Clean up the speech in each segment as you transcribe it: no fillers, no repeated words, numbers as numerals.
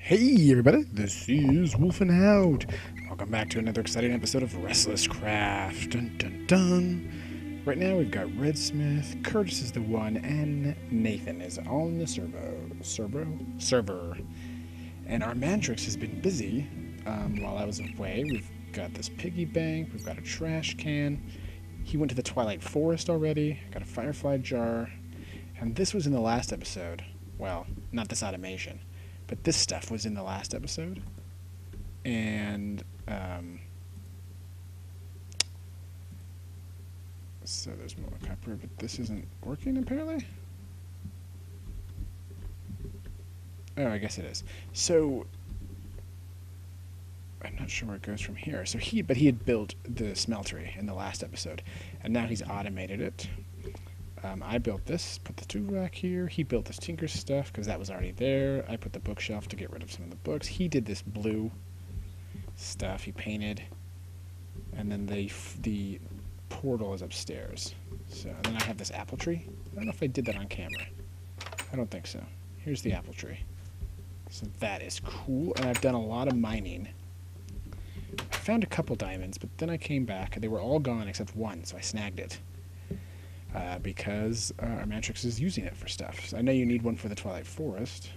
Hey everybody, this is Wolf and Hound. Welcome back to another exciting episode of RestlessCraft. Dun dun dun. Right now we've got Red Smith, Curtis is the one, and Nathan is on the server. And our Mantrix has been busy while I was away. We've got this piggy bank, we've got a trash can. He went to the Twilight Forest already, got a firefly jar. And this was in the last episode. Well, not this automation. But this stuff was in the last episode. And, so there's more copper, but this isn't working apparently? Oh, I guess it is. So, I'm not sure where it goes from here. So he had built the smeltery in the last episode. And now he's automated it. I built this, put the tool rack here. He built this Tinker stuff because that was already there. I put the bookshelf to get rid of some of the books. He did this blue stuff. He painted. And then the portal is upstairs. So and then I have this apple tree. I don't know if I did that on camera. I don't think so. Here's the apple tree. So that is cool. And I've done a lot of mining. I found a couple diamonds, but then I came back and they were all gone except one, so I snagged it. Because our Mantrix is using it for stuff. So I know you need one for the Twilight Forest.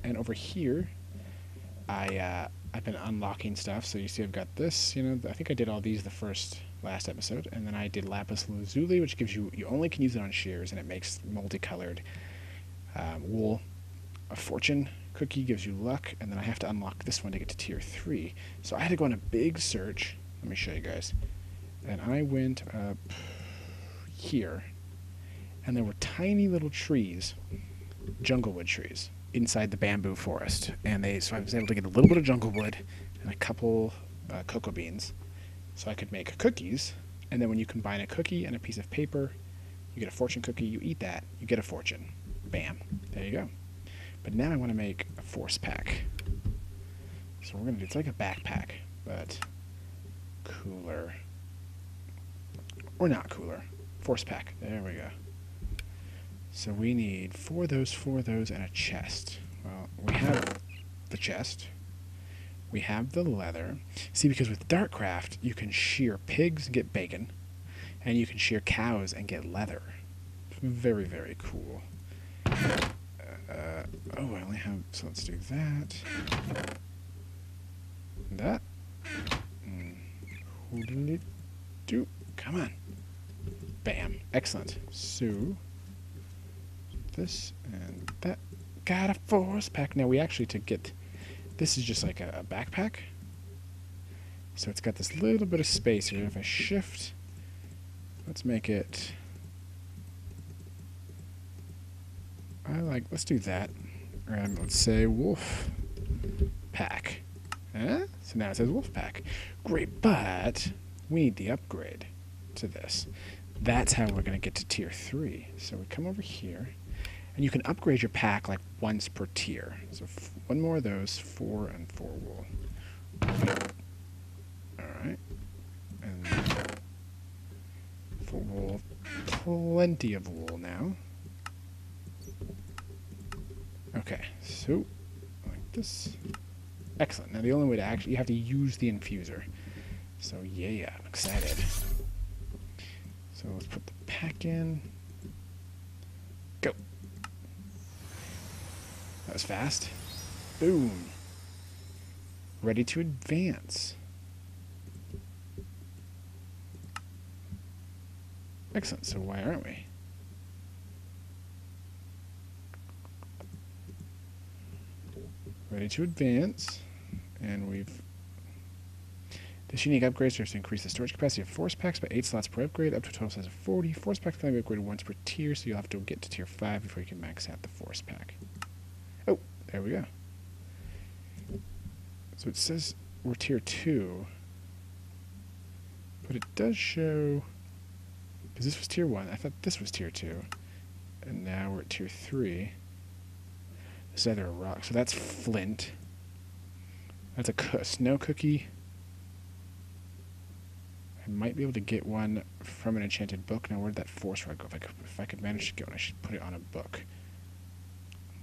And over here, I've been unlocking stuff. So you see I've got this, I think I did all these last episode. And then I did Lapis Lazuli, which gives you only can use it on shears, and it makes multicolored wool. A fortune cookie gives you luck, and then I have to unlock this one to get to tier 3. So I had to go on a big search. Let me show you guys. And I went up here, and there were tiny little trees, junglewood trees, inside the bamboo forest. And so I was able to get a little bit of junglewood and a couple cocoa beans, so I could make cookies. And then when you combine a cookie and a piece of paper, you get a fortune cookie. You eat that, you get a fortune. Bam, there you go. But now I want to make a force pack. So we're gonna do it's like a backpack, but cooler, or not cooler. Force pack. There we go. So we need four of those, and a chest. Well, we have the chest. We have the leather. See, because with Darkcraft, you can shear pigs and get bacon, and you can shear cows and get leather. Very, very cool. Oh, I only have... So let's do that. That. Who did it do? Come on. Bam. Excellent. So, this and that. Got a force pack. Now we actually, to get... This is just like a backpack. So it's got this little bit of space here. If I shift... Let's make it... Let's do that. And let's say wolf pack. So now it says wolf pack. Great, but we need the upgrade to this. That's how we're going to get to tier 3. So we come over here, and you can upgrade your pack like once per tier. So one more of those, 4 and 4 wool. Alright. And 4 wool. Plenty of wool now. Okay, so like this. Excellent. Now the only way to actually, you have to use the infuser. So yeah, I'm excited. So let's put the pack in. Go. That was fast. Boom. Ready to advance. Excellent. So why aren't we? Ready to advance. And we've... This unique upgrade serves to increase the storage capacity of force packs by 8 slots per upgrade, up to a total size of 40. Force packs can only be upgraded once per tier, so you'll have to get to tier 5 before you can max out the force pack. Oh, there we go. So it says we're tier 2, but it does show, because this was tier 1, I thought this was tier 2, and now we're at tier 3. This is either a rock, so that's flint. That's a snow cookie. I might be able to get one from an enchanted book. Now, where'd that force rod go? If I could manage to get one, I should put it on a book.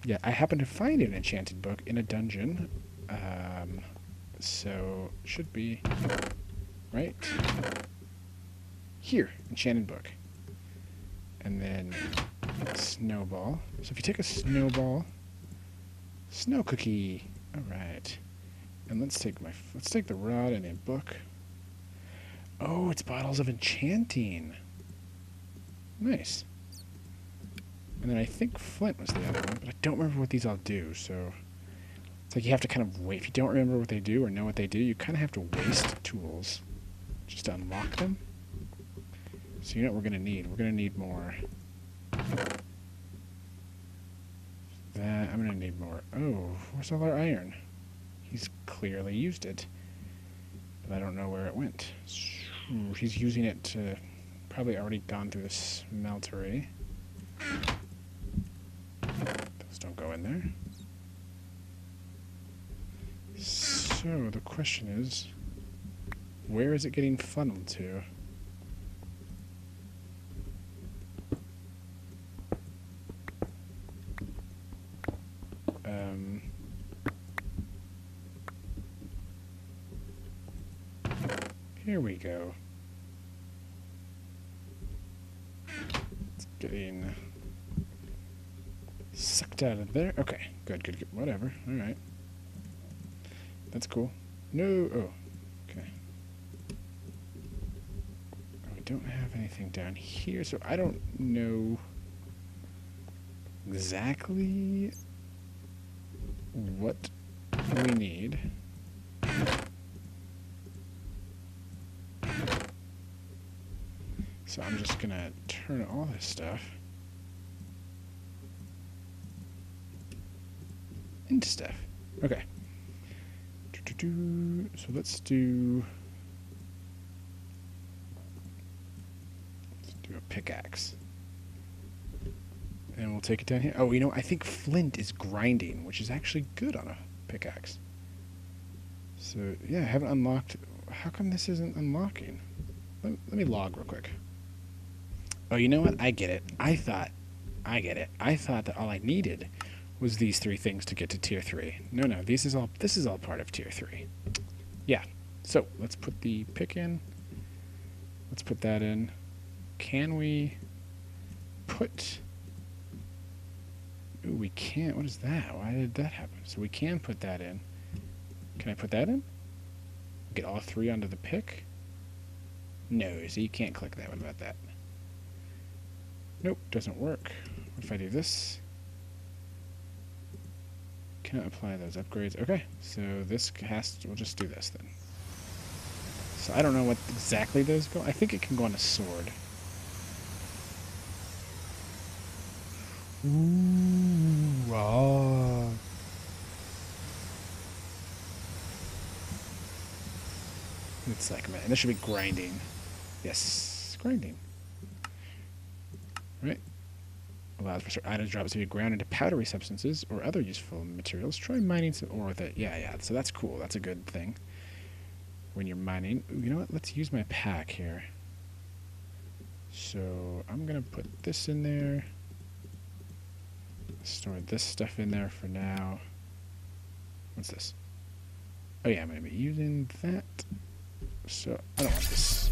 Yeah, I happened to find an enchanted book in a dungeon. So, should be right here, enchanted book. And then snowball. So if you take a snowball, snow cookie. All right. And let's take the rod and a book. Oh, it's bottles of enchanting. Nice. And then I think flint was the other one, but I don't remember what these all do, so it's like you have to kind of wait. If you don't remember what they do or know what they do, you kind of have to waste tools just to unlock them. So you know what we're going to need? We're going to need more. I'm going to need more. Oh, where's all our iron? He's clearly used it, but I don't know where it went. He's using it to probably already gone through the smeltery. Those don't go in there. So the question is, where is it getting funneled to? Here we go. It's getting sucked out of there. Okay, good. Whatever. All right. That's cool. No. Oh, okay. We don't have anything down here, so I don't know exactly what we need. So I'm just gonna turn all this stuff into stuff. Okay. So let's do a pickaxe. And we'll take it down here. Oh, you know, I think flint is grinding, which is actually good on a pickaxe. So, yeah, I haven't unlocked. How come this isn't unlocking? Let me log real quick. Oh, you know what? I get it. I thought that all I needed was these 3 things to get to tier 3. No, this is all part of tier 3. Yeah. So, let's put the pick in. Let's put that in. Can we put... Ooh, we can't. What is that? Why did that happen? So we can put that in. Can I put that in? Get all 3 onto the pick? No, so you can't click that. What about that? Nope, doesn't work. What if I do this? Cannot apply those upgrades. Okay, so this we'll just do this then. So I don't know what exactly those go. I think it can go on a sword. Ooh, ah. It's like, man, this should be grinding. Yes, grinding. Right. Allows for certain items drops to be ground into powdery substances or other useful materials. Try mining some ore with it. Yeah. So that's cool. That's a good thing. When you're mining. Ooh, you know what? Let's use my pack here. So I'm going to put this in there. Store this stuff in there for now. What's this? Oh yeah, I'm going to be using that. So I don't want this.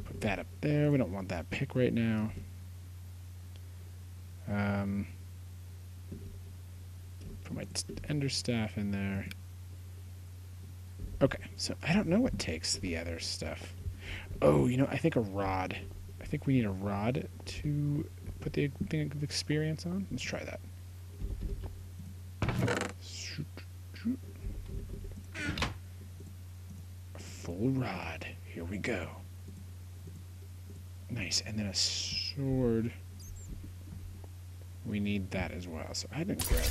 Put that up there. We don't want that pick right now. Put my ender staff in there. Okay, so I don't know what takes the other stuff. Oh, you know, I think a rod. I think we need a rod to put the thing of experience on. Let's try that. A full rod. Here we go. Nice. And then a sword. We need that as well. So I didn't grab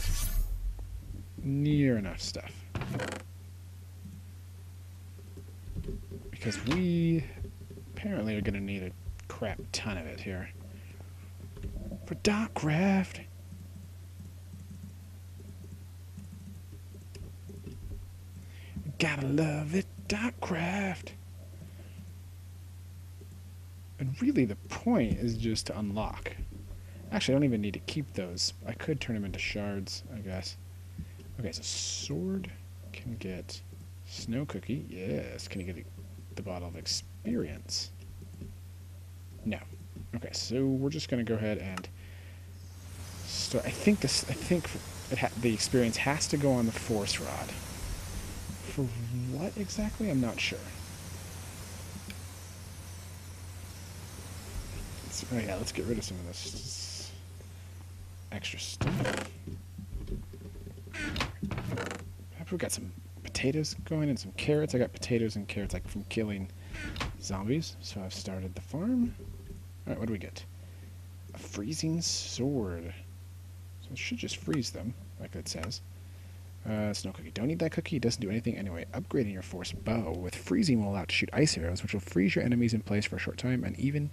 near enough stuff. Because we apparently are going to need a crap ton of it here. For technologh. Gotta love it, technologh. And really the point is just to unlock. Actually, I don't even need to keep those. I could turn them into shards, I guess. Okay, so sword can get snow cookie. Yes. Can you get the bottle of experience? No. Okay, so we're just gonna go ahead and start. I think the experience has to go on the force rod. For what exactly? I'm not sure. Oh yeah, let's get rid of some of this extra stuff. We've got some potatoes going and some carrots. I got potatoes and carrots like from killing zombies. So I've started the farm. Alright, what do we get? A freezing sword. So it should just freeze them, like it says. Snow cookie. Don't need that cookie. It doesn't do anything anyway. Upgrading your force bow with freezing will allow it to shoot ice arrows, which will freeze your enemies in place for a short time and even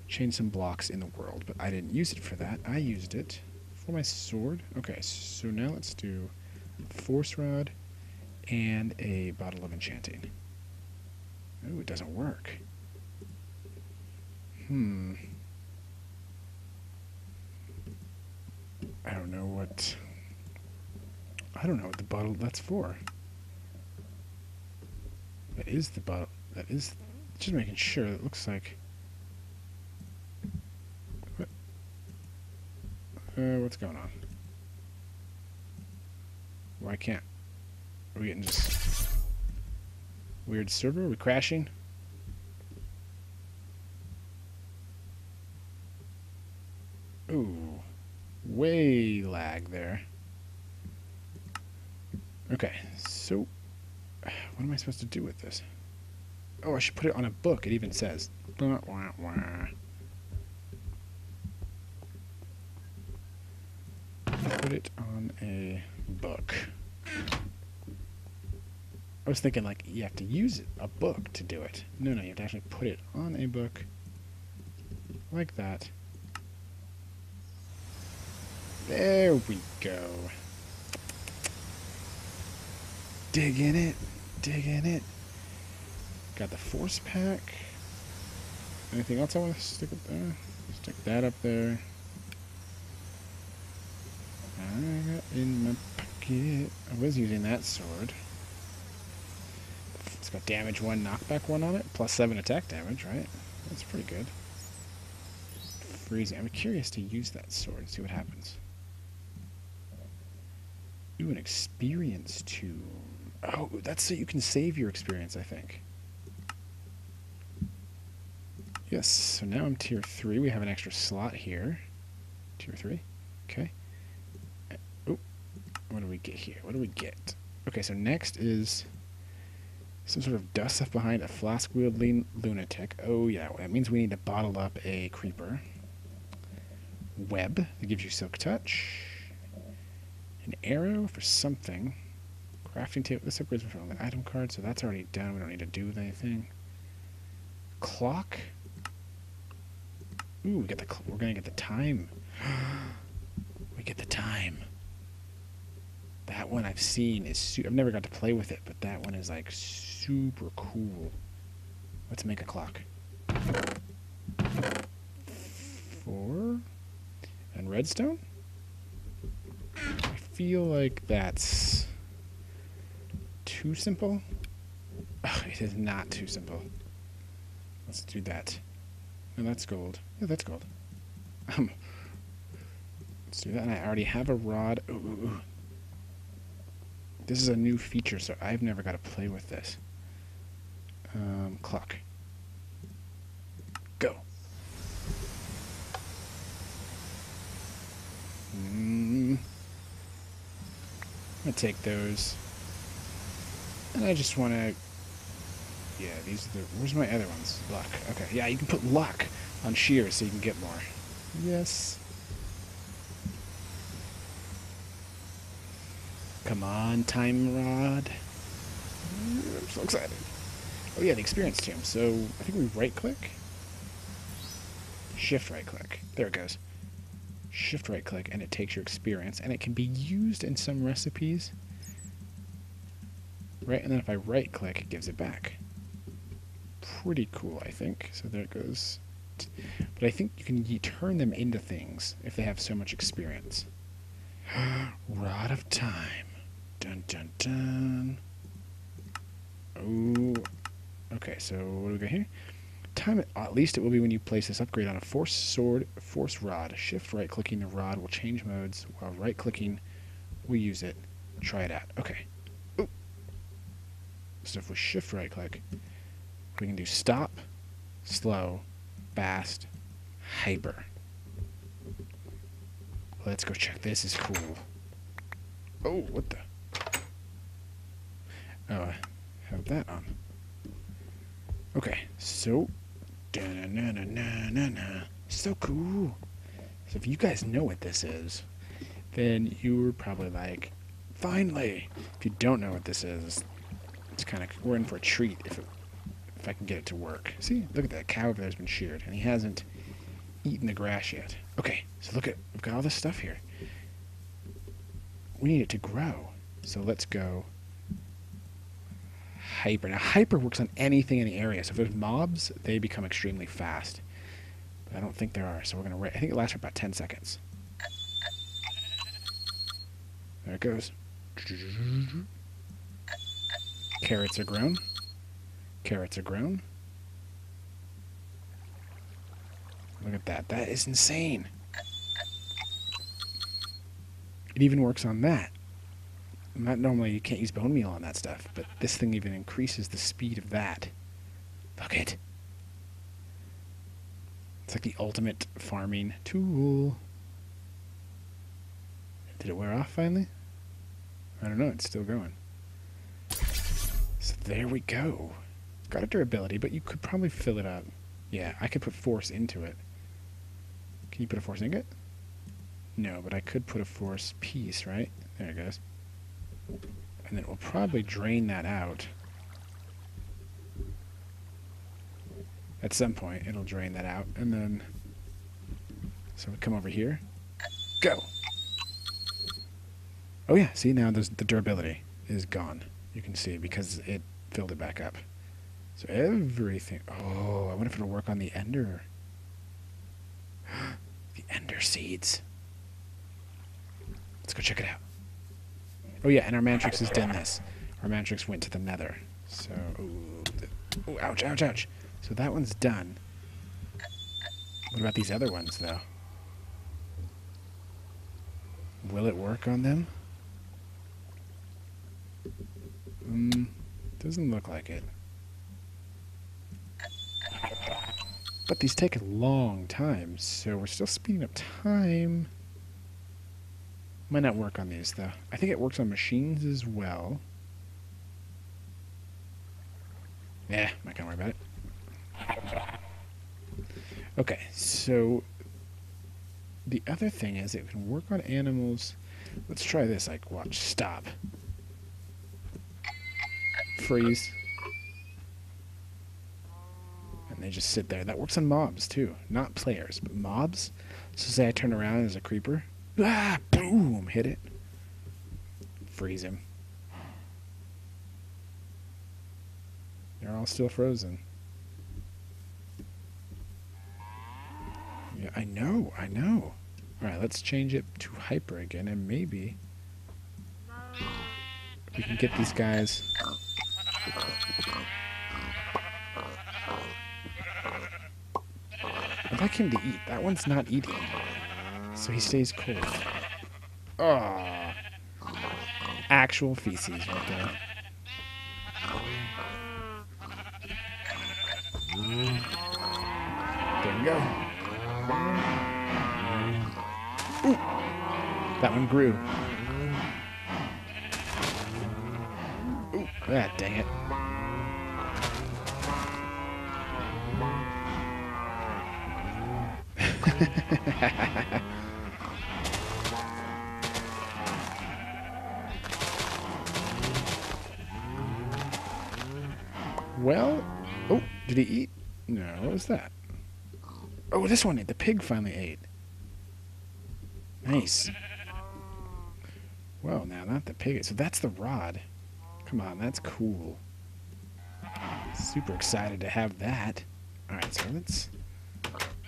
change some blocks in the world. But I didn't use it for that. I used it for my sword. Okay, so now let's do force rod and a bottle of enchanting. Oh, it doesn't work. I don't know what the bottle that's for. That is the bottle. That is just making sure. It looks like. What's going on? Why can't? Are we getting just weird server? Are we crashing? Ooh, way lag there. Okay, so what am I supposed to do with this? Oh, I should put it on a book. It even says. Put it on a book. I was thinking like you have to use a book to do it. No, you have to actually put it on a book like that. There we go. Dig in it. Dig in it. Got the force pack. Anything else I want to stick up there? Stick that up there. I got in my pocket. I was using that sword. It's got damage 1, knockback 1 on it. Plus 7 attack damage, right? That's pretty good. Freezing. I'm curious to use that sword and see what happens. Ooh, an experience tome. Oh, that's so you can save your experience, I think. Yes, so now I'm tier 3. We have an extra slot here. Tier 3. Okay. Oh, what do we get here? What do we get? Okay, so next is some sort of dust left behind a flask-wielding lunatic. Oh, yeah, that means we need to bottle up a creeper. Web, that gives you silk touch. An arrow for something. Crafting table. This upgrades from the item card, so that's already done. We don't need to do anything. Clock. Ooh, we're gonna get the time. We get the time. That one I've seen is. I've never got to play with it, but that one is like super cool. Let's make a clock. 4 and redstone. I feel like that's too simple. Oh, it is not too simple. Let's do that. No, that's gold. Yeah, that's gold. Let's do that. And I already have a rod. Ooh. This is a new feature, so I've never got to play with this. Clock. Go. I'm gonna take those. And I just want to... Yeah, these are the... Where's my other ones? Luck. Okay, yeah, you can put luck on shears so you can get more. Yes. Come on, time rod. I'm so excited. Oh yeah, the experience tome. So, I think we right-click. Shift right-click. There it goes. Shift right-click, and it takes your experience, and it can be used in some recipes. Right, and then if I right-click, it gives it back. Pretty cool, I think. So there it goes. But I think you can turn them into things if they have so much experience. Rod of Time. Dun dun dun. Oh. Okay, so what do we got here? Time, at least it will be when you place this upgrade on a force sword, force rod. Shift right-clicking the rod will change modes, while right-clicking will use it. Try it out. Okay. Ooh. So if we shift right-click, we can do stop, slow, fast, hyper. Let's go check. This is cool. Oh, what the? Oh, I have that on. Okay, so so cool. So if you guys know what this is, then you're probably like, finally. If you don't know what this is, it's kind of, we're in for a treat if I can get it to work. See, look at that cow over there's been sheared, and he hasn't eaten the grass yet. Okay, so look at, we've got all this stuff here. We need it to grow, so let's go hyper. Now, hyper works on anything in the area. So if there's mobs, they become extremely fast. But I don't think there are, so we're going to... I think it lasts for about 10 seconds. There it goes. Carrots are grown. Carrots are grown. Look at that. That is insane. It even works on that. Not normally, you can't use bone meal on that stuff, but this thing even increases the speed of that. Look it. It's like the ultimate farming tool. Did it wear off finally? I don't know, it's still going. So there we go. It's got a durability, but you could probably fill it up. Yeah, I could put force into it. Can you put a force ingot? No, but I could put a force piece, right? There it goes. And then we'll probably drain that out. At some point, it'll drain that out. And then, so we come over here. Go! Oh yeah, see, now the durability is gone. You can see, because it filled it back up. So everything... Oh, I wonder if it'll work on the ender. The ender seeds. Let's go check it out. Oh yeah, and our Mantrix has done this. Our Mantrix went to the nether. So, ooh, ouch, ouch, ouch. So that one's done. What about these other ones, though? Will it work on them? Doesn't look like it. But these take a long time, so we're still speeding up time. Might not work on these, though. I think it works on machines as well. Yeah, not gonna worry about it. Okay, so the other thing is it can work on animals. Let's try this, like, watch, stop. Freeze. And they just sit there. That works on mobs, too. Not players, but mobs. So say I turn around as a creeper. Ah, boom, hit it. Freeze him. They're all still frozen. Yeah, I know, I know. Alright, let's change it to hyper again, and maybe we can get these guys. I'd like him to eat. That one's not eating. So he stays cold. Oh, actual feces right there. There we go. Ooh, that one grew. Ooh, ah, dang it. Well, oh, did he eat? No, what was that? Oh, this one, the pig finally ate. Nice. Well, now, not the pig. So that's the rod. Come on, that's cool. Super excited to have that. Alright, so let's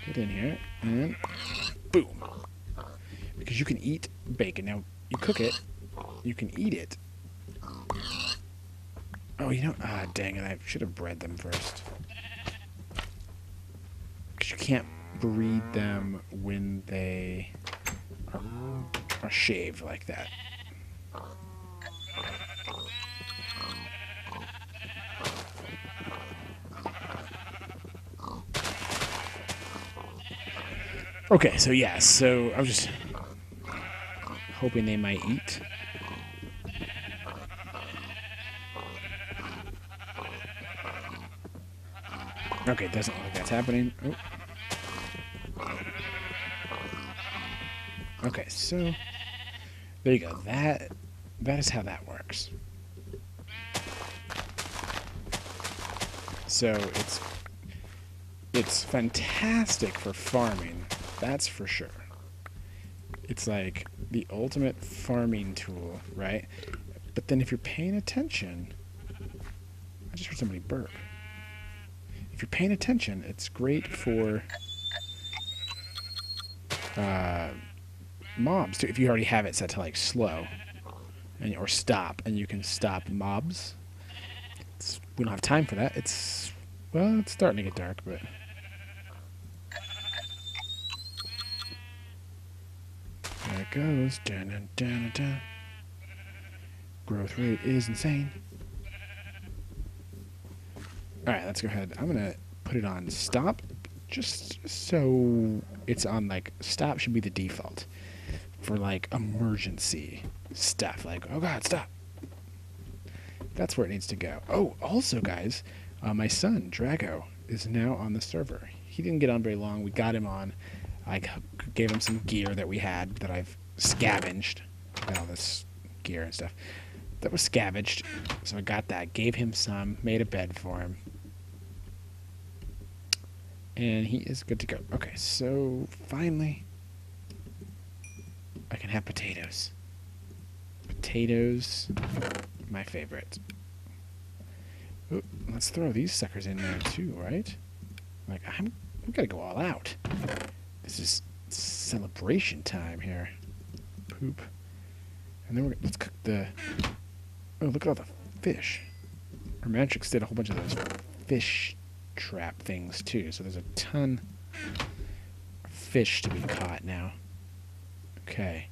Get in here, and boom. Because you can eat bacon. Now, you cook it, you can eat it. Oh, you know, dang it, I should have bred them first. Because you can't breed them when they are shaved like that. Okay, so yeah, so I was just hoping they might eat. Okay, doesn't look like that's happening. Oh. Okay, so there you go. That is how that works. So it's fantastic for farming, that's for sure. It's like the ultimate farming tool, right? But then if you're paying attention, I just heard somebody burp. If you're paying attention, it's great for mobs too. If you already have it set to like slow, or stop, and you can stop mobs. We don't have time for that. It's starting to get dark, but there it goes. Dun, dun, dun, dun. Growth rate is insane. Alright, let's go ahead. I'm going to put it on stop, just so it's on, like, stop should be the default for, like, emergency stuff. Like, oh god, stop. That's where it needs to go. Oh, also, guys, my son, Drago, is now on the server. He didn't get on very long. We got him on. I gave him some gear that we had that I've scavenged. I got all this gear and stuff that was scavenged. So I got that, gave him some, made a bed for him. And he is good to go. Okay, so finally, I can have potatoes. Potatoes, my favorite. Ooh, let's throw these suckers in there too, right? Like, we gotta go all out. This is celebration time here. Poop. And then let's cook the... Oh, look at all the fish. Our Matrix did a whole bunch of those fish trap things too, so there's a ton of fish to be caught now. Okay.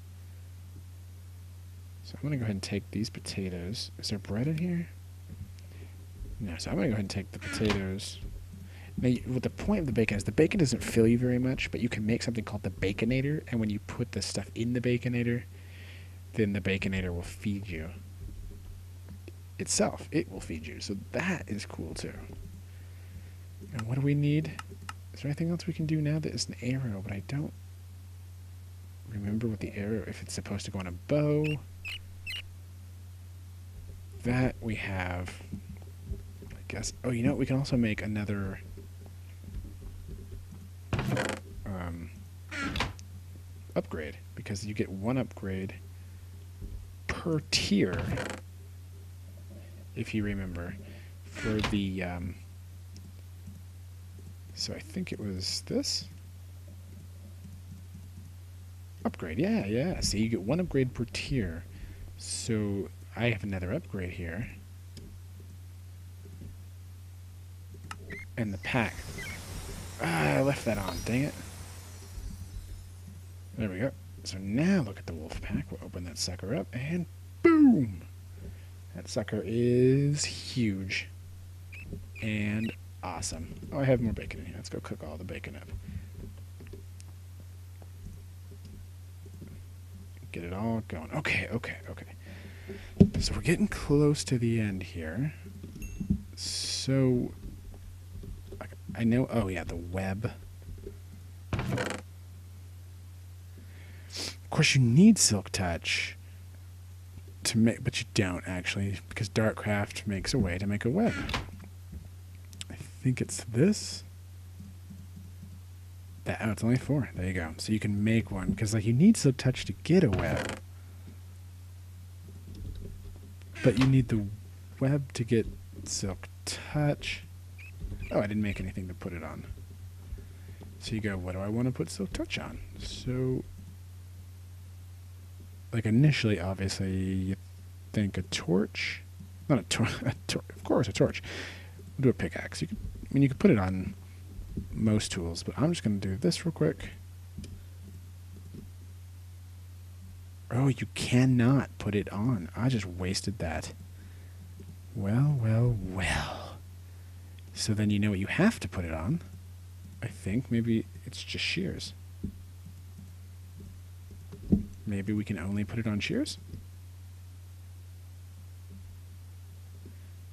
So I'm going to go ahead and take these potatoes. Is there bread in here? No, so I'm going to go ahead and take the potatoes. Now, what the point of the bacon is, the bacon doesn't fill you very much, but you can make something called the Baconator, and when you put the stuff in the Baconator, then the Baconator will feed you itself. It will feed you, so that is cool too. And what do we need? Is there anything else we can do now that is an arrow, but I don't remember what the arrow, if it's supposed to go on a bow. That we have, I guess. Oh, you know what? We can also make another upgrade, because you get one upgrade per tier, if you remember, for the so I think it was this upgrade. Yeah. See, you get one upgrade per tier. So I have another upgrade here. And the pack. I left that on, dang it. There we go. So now look at the wolf pack. We'll open that sucker up, and boom! That sucker is huge. And awesome. Oh, I have more bacon in here. Let's go cook all the bacon up. Get it all going. Okay. So we're getting close to the end here. So I know. Oh yeah, the web. Of course, you need Silk Touch to make, but you don't actually, because Darkcraft makes a way to make a web. I think it's this. Oh, it's only 4. There you go. So you can make one, because like you need Silk Touch to get a web, but you need the web to get Silk Touch. Oh, I didn't make anything to put it on. So you go, what do I want to put Silk Touch on? So, like initially, obviously, you think a torch. Not a torch, of course, a torch. We'll do a pickaxe. You could put it on most tools, but I'm just going to do this real quick. Oh, you cannot put it on. I just wasted that. Well, well, well. So then you know what you have to put it on. I think maybe it's just shears. Maybe we can only put it on shears?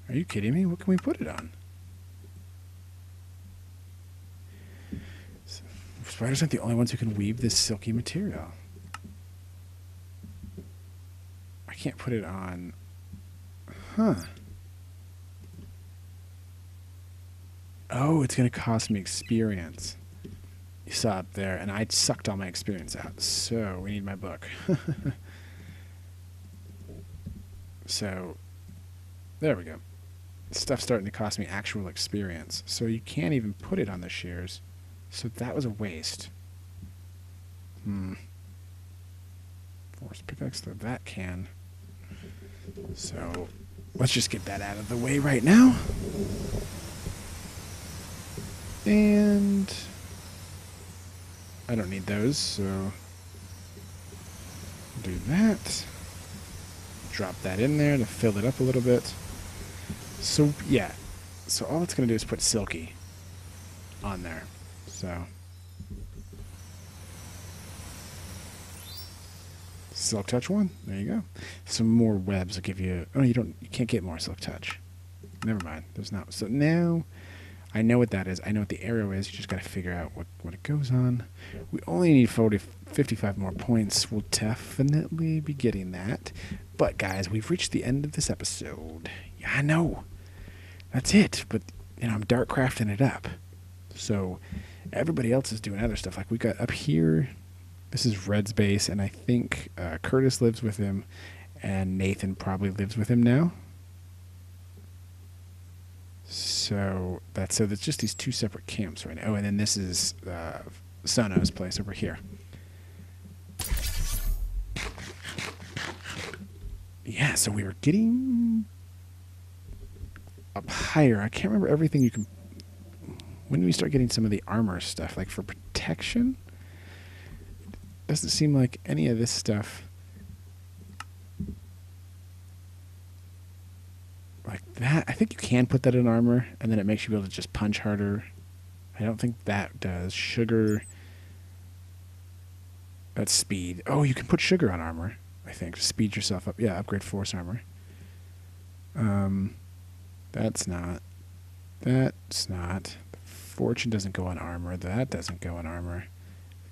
Are you kidding me? What can we put it on? So, spiders aren't the only ones who can weave this silky material. I can't put it on... Huh. Oh, it's going to cost me experience. You saw up there, and I sucked all my experience out. So, we need my book. So, there we go. Stuff's starting to cost me actual experience. So you can't even put it on the shears. So that was a waste. Force pickaxe, though that can. So, let's just get that out of the way right now. And I don't need those, so do that. Drop that in there to fill it up a little bit. So, yeah. So all it's going to do is put Silky on there. So, Silk Touch 1. There you go. Some more webs will give you... Oh, you can't get more Silk Touch. Never mind. There's not. So now... I know what that is. I know what the arrow is. You just got to figure out what it goes on. We only need 55 more points. We'll definitely be getting that. But, guys, we've reached the end of this episode. Yeah, I know. That's it. But, I'm dark crafting it up. So, everybody else is doing other stuff. Like, we got up here, this is Red's base, and I think Curtis lives with him, and Nathan probably lives with him now. So that's just these two separate camps right now. Oh, and then this is Sono's place over here. Yeah, so we were getting up higher. I can't remember everything you can... When do we start getting some of the armor stuff? Like for protection? Doesn't seem like any of this stuff... Like that. I think you can put that in armor, and then it makes you be able to just punch harder. I don't think that does. Sugar. That's speed. Oh, you can put sugar on armor, I think, to speed yourself up. Yeah, upgrade force armor. That's not. That's not. Fortune doesn't go on armor. That doesn't go on armor.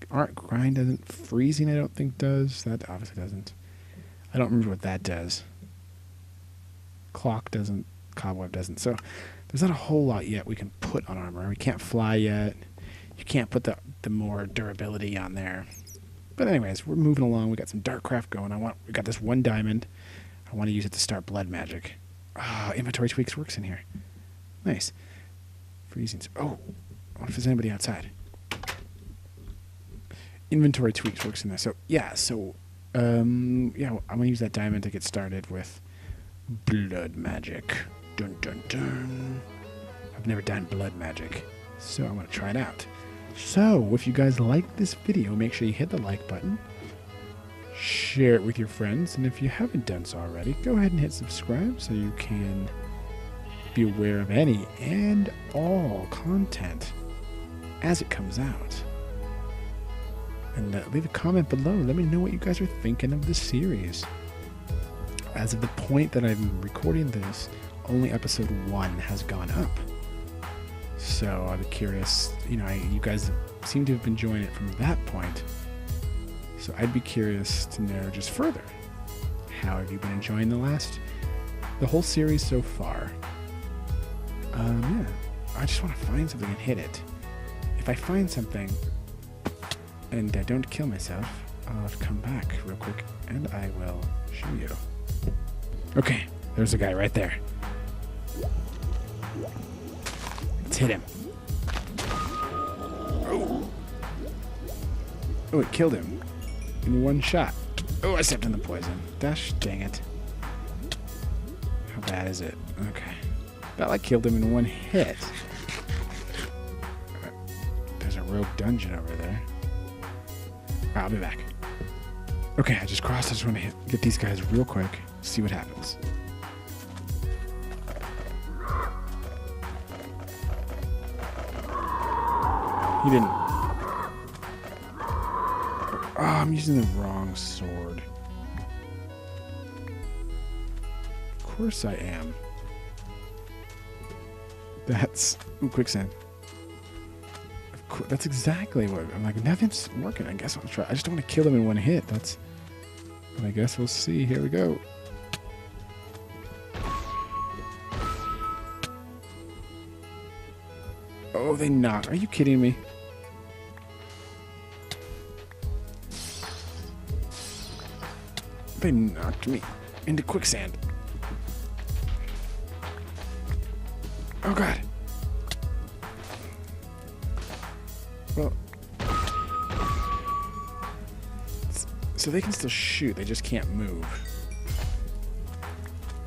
Art grind doesn't. Freezing, I don't think, does. That obviously doesn't. I don't remember what that does. Clock doesn't, cobweb doesn't. So there's not a whole lot yet we can put on armor. We can't fly yet. You can't put the more durability on there. But anyways, we're moving along. We got some dark craft going. We got this 1 diamond. I want to use it to start blood magic. Inventory tweaks works in here. Nice. Freezing. Oh, I wonder if there's anybody outside. Inventory tweaks works in there. So yeah. So yeah, I'm gonna use that diamond to get started with blood magic. Dun dun dun. I've never done blood magic, so I'm going to try it out. So, if you guys like this video, make sure you hit the like button, share it with your friends, and if you haven't done so already, go ahead and hit subscribe so you can be aware of any and all content as it comes out. And leave a comment below. Let me know what you guys are thinking of this series. As of the point that I'm recording this, only episode 1 has gone up. So I'd be curious, you guys seem to have been enjoying it from that point. So I'd be curious to know just further. How have you been enjoying the whole series so far? Yeah, I just want to find something and hit it. If I find something and I don't kill myself, I'll have to come back real quick and I will show you. Okay, there's a guy right there. Let's hit him. Oh. Oh, it killed him in one shot. Oh, I stepped in the poison. Dash, dang it. How bad is it? Okay. That like killed him in one hit. There's a rogue dungeon over there. I'll be back. Okay, I just crossed. I just want to get these guys real quick. See what happens. He didn't. Oh, I'm using the wrong sword. Of course I am. That's... Ooh, quicksand. That's exactly what... I'm like, nothing's working. I guess I'll try. I just don't want to kill him in one hit. That's... But I guess we'll see. Here we go. Oh, they knocked. Are you kidding me? They knocked me into quicksand. Oh, God. Well... So they can still shoot, they just can't move.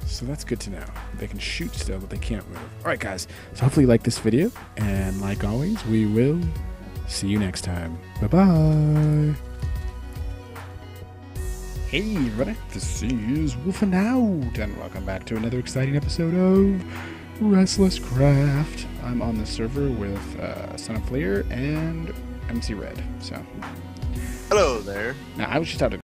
So that's good to know. They can shoot still, but they can't move. Alright guys, so hopefully you like this video, and like always, we will see you next time. Bye-bye! Hey everybody, this is Wolfing Out, and welcome back to another exciting episode of RestlessCraft. I'm on the server with Son of Fleer and MC Red, so... Hello there. Now, I was just out of